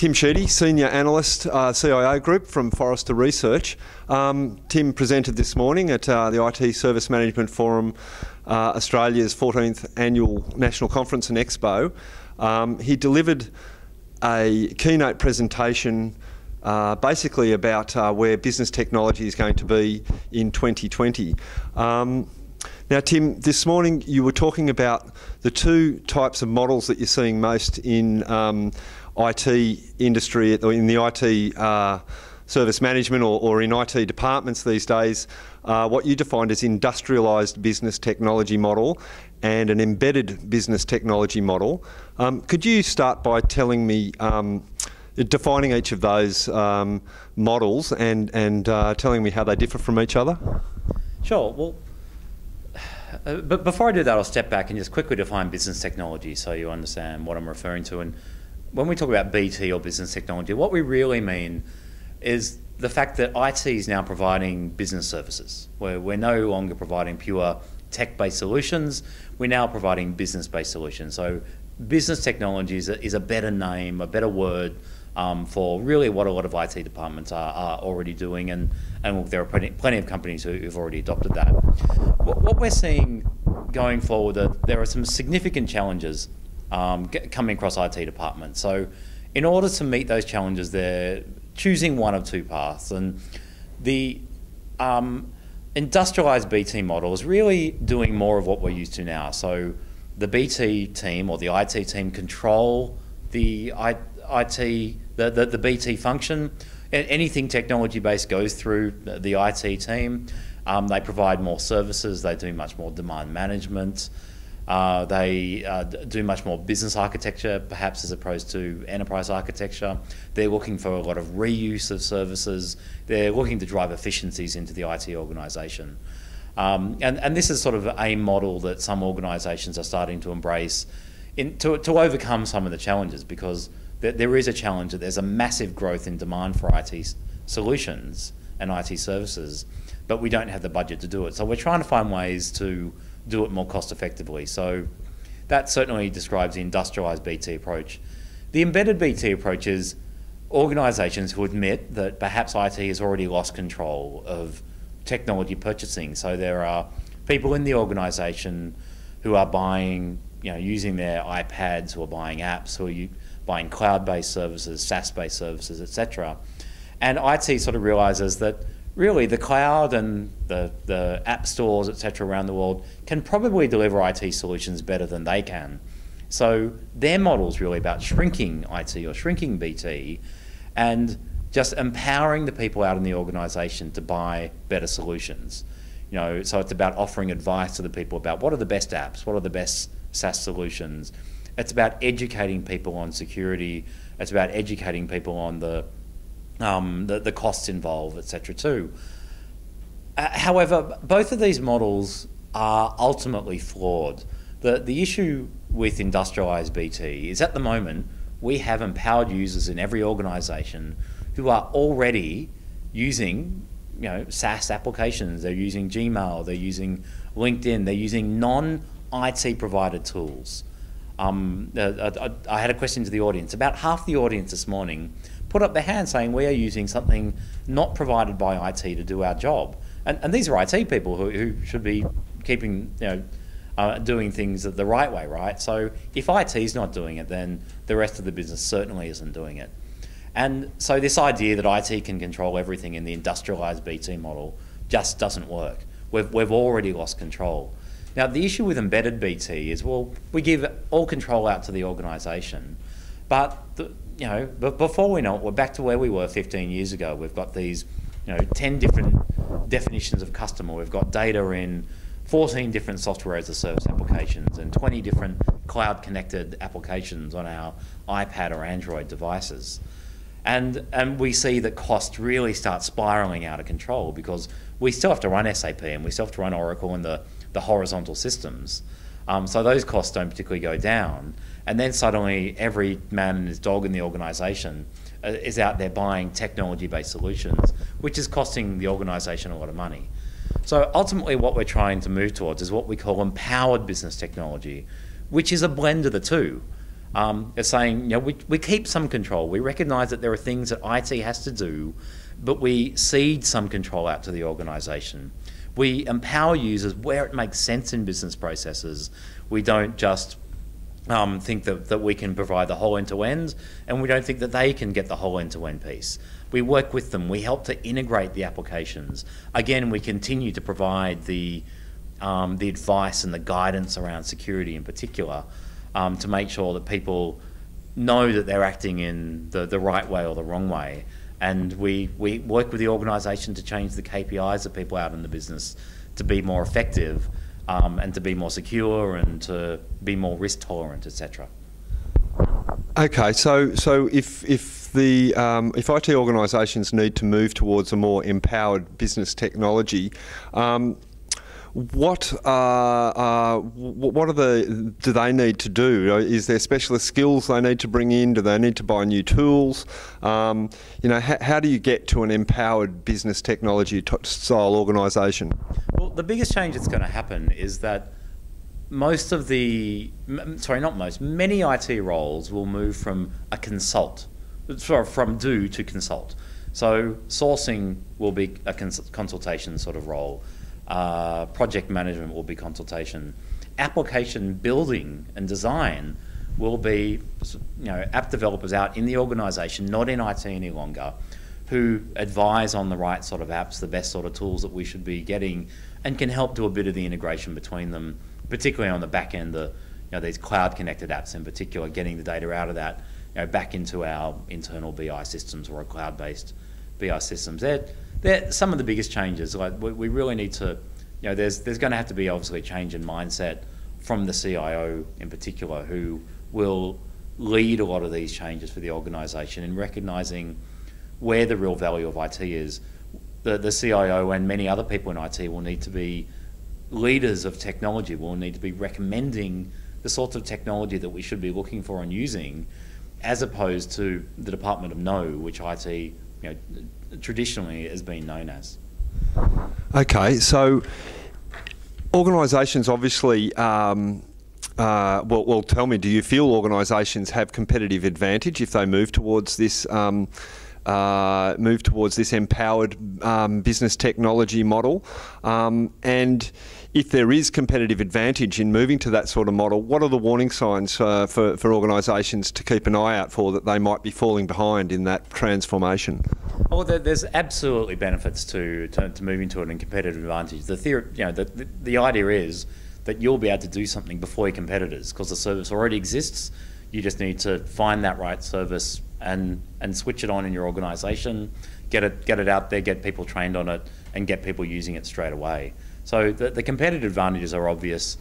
Tim Sheedy, Senior Analyst, CIO Group from Forrester Research. Tim presented this morning at the IT Service Management Forum, Australia's 14th Annual National Conference and Expo. He delivered a keynote presentation basically about where business technology is going to be in 2020. Now, Tim, this morning you were talking about the two types of models that you're seeing most in IT industry, or in the IT service management or in IT departments these days, what you defined as industrialised business technology model and an embedded business technology model. Could you start by telling me, defining each of those models and telling me how they differ from each other? Sure. Well, but before I do that, I'll step back and just quickly define business technology so you understand what I'm referring to. And when we talk about BT or business technology, what we really mean is the fact that IT is now providing business services, where we're no longer providing pure tech-based solutions, we're now providing business-based solutions. So business technology is a better name, a better word for really what a lot of IT departments are already doing, and look, there are plenty of companies who've already adopted that. What we're seeing going forward, there are some significant challenges coming across IT departments. So in order to meet those challenges, they're choosing one of two paths, and the industrialised BT model is really doing more of what we're used to now. So the BT team or the IT team control the the BT function. Anything technology-based goes through the IT team. They provide more services, they do much more demand management, they do much more business architecture, perhaps as opposed to enterprise architecture. They're looking for a lot of reuse of services. They're looking to drive efficiencies into the IT organisation. And this is sort of a model that some organisations are starting to embrace to overcome some of the challenges, because there is a challenge that there's a massive growth in demand for IT solutions and IT services, but we don't have the budget to do it. So we're trying to find ways to do it more cost effectively. So that certainly describes the industrialised BT approach. The embedded BT approach is organisations who admit that perhaps IT has already lost control of technology purchasing. So there are people in the organisation who are buying, using their iPads, who are buying apps, who are buying cloud-based services, SaaS-based services, etc. And IT sort of realises that really the cloud and the app stores, etc. around the world can probably deliver IT solutions better than they can. So their model is really about shrinking IT or shrinking BT and just empowering the people out in the organisation to buy better solutions. So it's about offering advice to the people about what are the best apps, what are the best SaaS solutions. It's about educating people on security. It's about educating people on the costs involved, etc. too. However, both of these models are ultimately flawed. The issue with industrialised BT is at the moment we have empowered users in every organisation who are already using SaaS applications. They're using Gmail, they're using LinkedIn, they're using non-IT provided tools. I had a question to the audience. About half the audience this morning put up their hand saying we are using something not provided by IT to do our job. And these are IT people who should be keeping, doing things the right way, right? So if IT is not doing it, then the rest of the business certainly isn't doing it. And so this idea that IT can control everything in the industrialised BT model just doesn't work. We've already lost control. Now, the issue with embedded BT is, well, we give all control out to the organisation, but but before we know it, we're back to where we were 15 years ago. We've got these, 10 different definitions of customer. We've got data in 14 different software as a service applications and 20 different cloud-connected applications on our iPad or Android devices. And we see that cost really start spiralling out of control, because we still have to run SAP and we still have to run Oracle and the horizontal systems. So those costs don't particularly go down. And then suddenly every man and his dog in the organisation is out there buying technology-based solutions, which is costing the organisation a lot of money. So ultimately what we're trying to move towards is what we call empowered business technology, which is a blend of the two. It's saying, we keep some control. We recognise that there are things that IT has to do, but we cede some control out to the organisation. We empower users where it makes sense in business processes. We don't just think that we can provide the whole end-to-end, and we don't think that they can get the whole end-to-end piece. We work with them. We help to integrate the applications. Again, we continue to provide the advice and the guidance around security in particular, to make sure that people know that they're acting in the right way or the wrong way. And we work with the organisation to change the KPIs of people out in the business to be more effective, and to be more secure and to be more risk tolerant, etc. Okay, so if IT organisations need to move towards a more empowered business technology, what do they need to do? Is there specialist skills they need to bring in? Do they need to buy new tools? How do you get to an empowered business technology style organisation? Well, the biggest change that's going to happen is that many IT roles will move from from do to consult. So sourcing will be a consultation sort of role. Project management will be consultation. Application building and design will be, app developers out in the organisation, not in IT any longer, who advise on the right sort of apps, the best sort of tools that we should be getting, and can help do a bit of the integration between them, particularly on the back end, these cloud-connected apps in particular, getting the data out of that, back into our internal BI systems or our cloud-based BI systems. They're some of the biggest changes. Like we really need to, there's going to have to be obviously a change in mindset from the CIO in particular, who will lead a lot of these changes for the organisation in recognising where the real value of IT is. The CIO and many other people in IT will need to be leaders of technology. Will need to be recommending the sorts of technology that we should be looking for and using, as opposed to the Department of No, which IT traditionally has been known as. Okay, so organisations obviously, well, tell me, do you feel organisations have competitive advantage if they move towards this empowered business technology model? And if there is competitive advantage in moving to that sort of model, what are the warning signs for organisations to keep an eye out for that they might be falling behind in that transformation? Well, there's absolutely benefits to moving to it and competitive advantage. The theory, the idea is that you'll be able to do something before your competitors because the service already exists. You just need to find that right service and switch it on in your organisation, get it out there, get people trained on it, and get people using it straight away. So the competitive advantages are obvious.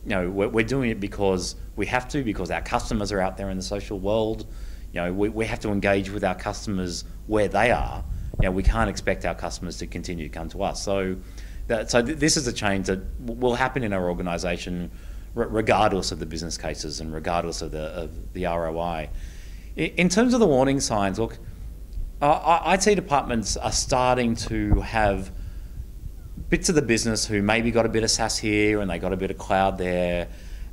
We're doing it because we have to, because our customers are out there in the social world. We have to engage with our customers where they are. We can't expect our customers to continue to come to us. So this is a change that will happen in our organisation, regardless of the business cases and regardless of the ROI. In terms of the warning signs, look, IT departments are starting to have bits of the business who maybe got a bit of SaaS here and they got a bit of cloud there,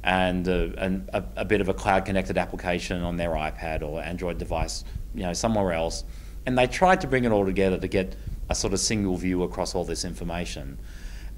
and a bit of a cloud-connected application on their iPad or Android device, somewhere else. And they tried to bring it all together to get a sort of single view across all this information.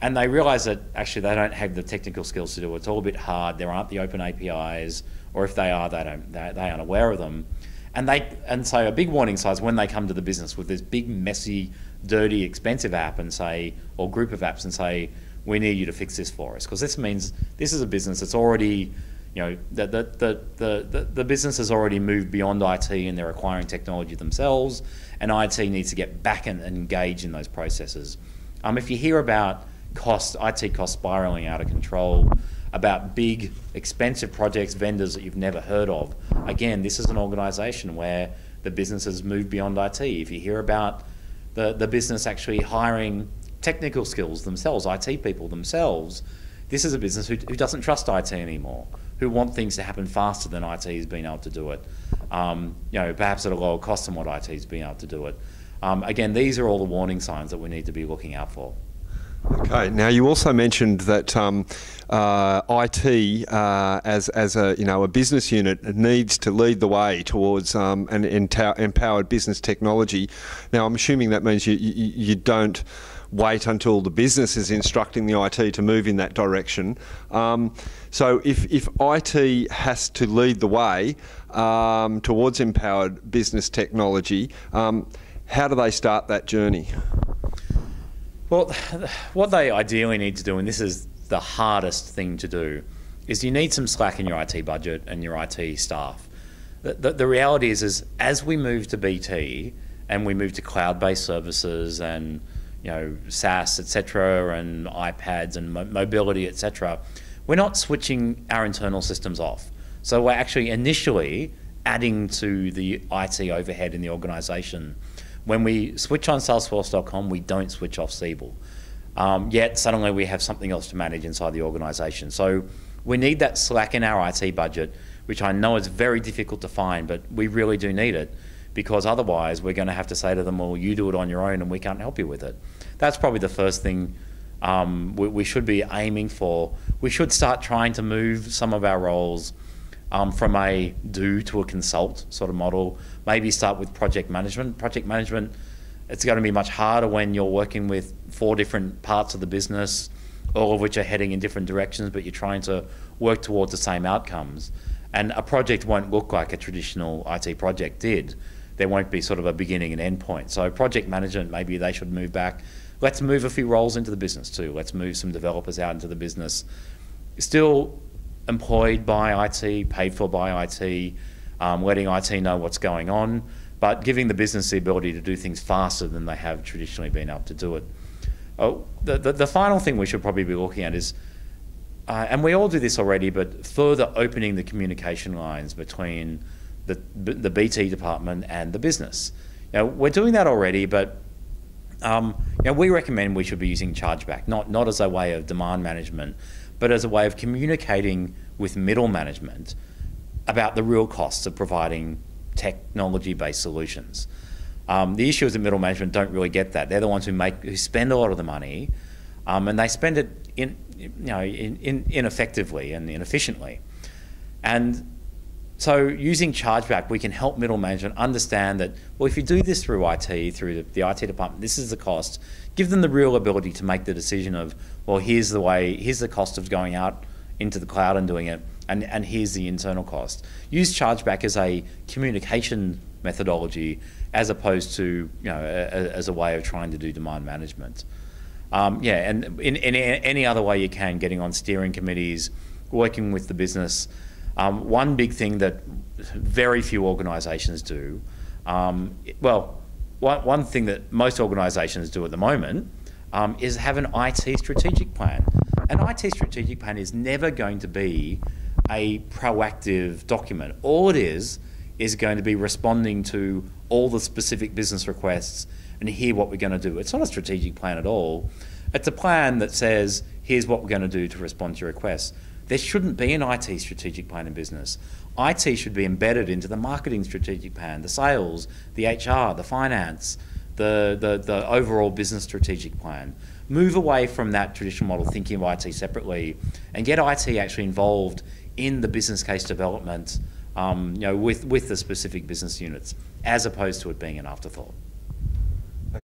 And they realise that actually they don't have the technical skills to do it. It's all a bit hard. There aren't the open APIs, or if they are, they aren't aware of them. And so a big warning sign is when they come to the business with this big, messy, dirty, expensive app and say, or group of apps and say, we need you to fix this for us. Because this means this is a business that's already, the business has already moved beyond IT and they're acquiring technology themselves, and IT needs to get back and engage in those processes. If you hear about IT costs spiralling out of control, about big, expensive projects, vendors that you've never heard of, again, this is an organisation where the business has moved beyond IT. If you hear about the business actually hiring technical skills themselves, IT people themselves, this is a business who doesn't trust IT anymore, who want things to happen faster than IT has been able to do it, perhaps at a lower cost than what IT has been able to do it. Again, these are all the warning signs that we need to be looking out for. Okay. Now you also mentioned that IT as a business unit needs to lead the way towards an empowered business technology. Now I'm assuming that means you don't wait until the business is instructing the IT to move in that direction. So if IT has to lead the way towards empowered business technology, how do they start that journey? Well, what they ideally need to do, and this is the hardest thing to do, is you need some slack in your IT budget and your IT staff. The reality is as we move to BT and we move to cloud-based services and SaaS, etc., and iPads and mobility, etc., we're not switching our internal systems off. So we're actually initially adding to the IT overhead in the organisation. When we switch on Salesforce.com, we don't switch off Siebel. Yet suddenly we have something else to manage inside the organisation. So we need that slack in our IT budget, which I know is very difficult to find, but we really do need it, because otherwise we're going to have to say to them, well, you do it on your own and we can't help you with it. That's probably the first thing we should be aiming for. We should start trying to move some of our roles from a do to a consult sort of model. Maybe start with project management. Project management, it's going to be much harder when you're working with 4 different parts of the business, all of which are heading in different directions, but you're trying to work towards the same outcomes. And a project won't look like a traditional IT project did. There won't be sort of a beginning and end point. So project management, maybe they should move back. Let's move a few roles into the business too. Let's move some developers out into the business. Still employed by IT, paid for by IT, letting IT know what's going on, but giving the business the ability to do things faster than they have traditionally been able to do it. The final thing we should probably be looking at is, and we all do this already, but further opening the communication lines between the BT department and the business. We're doing that already, but we recommend we should be using chargeback, not as a way of demand management, but as a way of communicating with middle management about the real costs of providing technology-based solutions. The issue is that middle management don't really get that. They're the ones who spend a lot of the money, and they spend it ineffectively and inefficiently. And so using chargeback, we can help middle management understand that, well, if you do this through IT, through the IT department, this is the cost. Give them the real ability to make the decision of, well, here's the cost of going out into the cloud and doing it, and here's the internal cost. Use chargeback as a communication methodology as opposed to, as a way of trying to do demand management. And in any other way you can, getting on steering committees, working with the business. One big thing that very few organisations do, one thing that most organisations do at the moment is have an IT strategic plan. An IT strategic plan is never going to be a proactive document. All it is going to be responding to all the specific business requests and hear what we're going to do. It's not a strategic plan at all. It's a plan that says, here's what we're going to do to respond to your requests. There shouldn't be an IT strategic plan in business. IT should be embedded into the marketing strategic plan, the sales, the HR, the finance, the overall business strategic plan. Move away from that traditional model, thinking of IT separately, and get IT actually involved in the business case development with the specific business units, as opposed to it being an afterthought.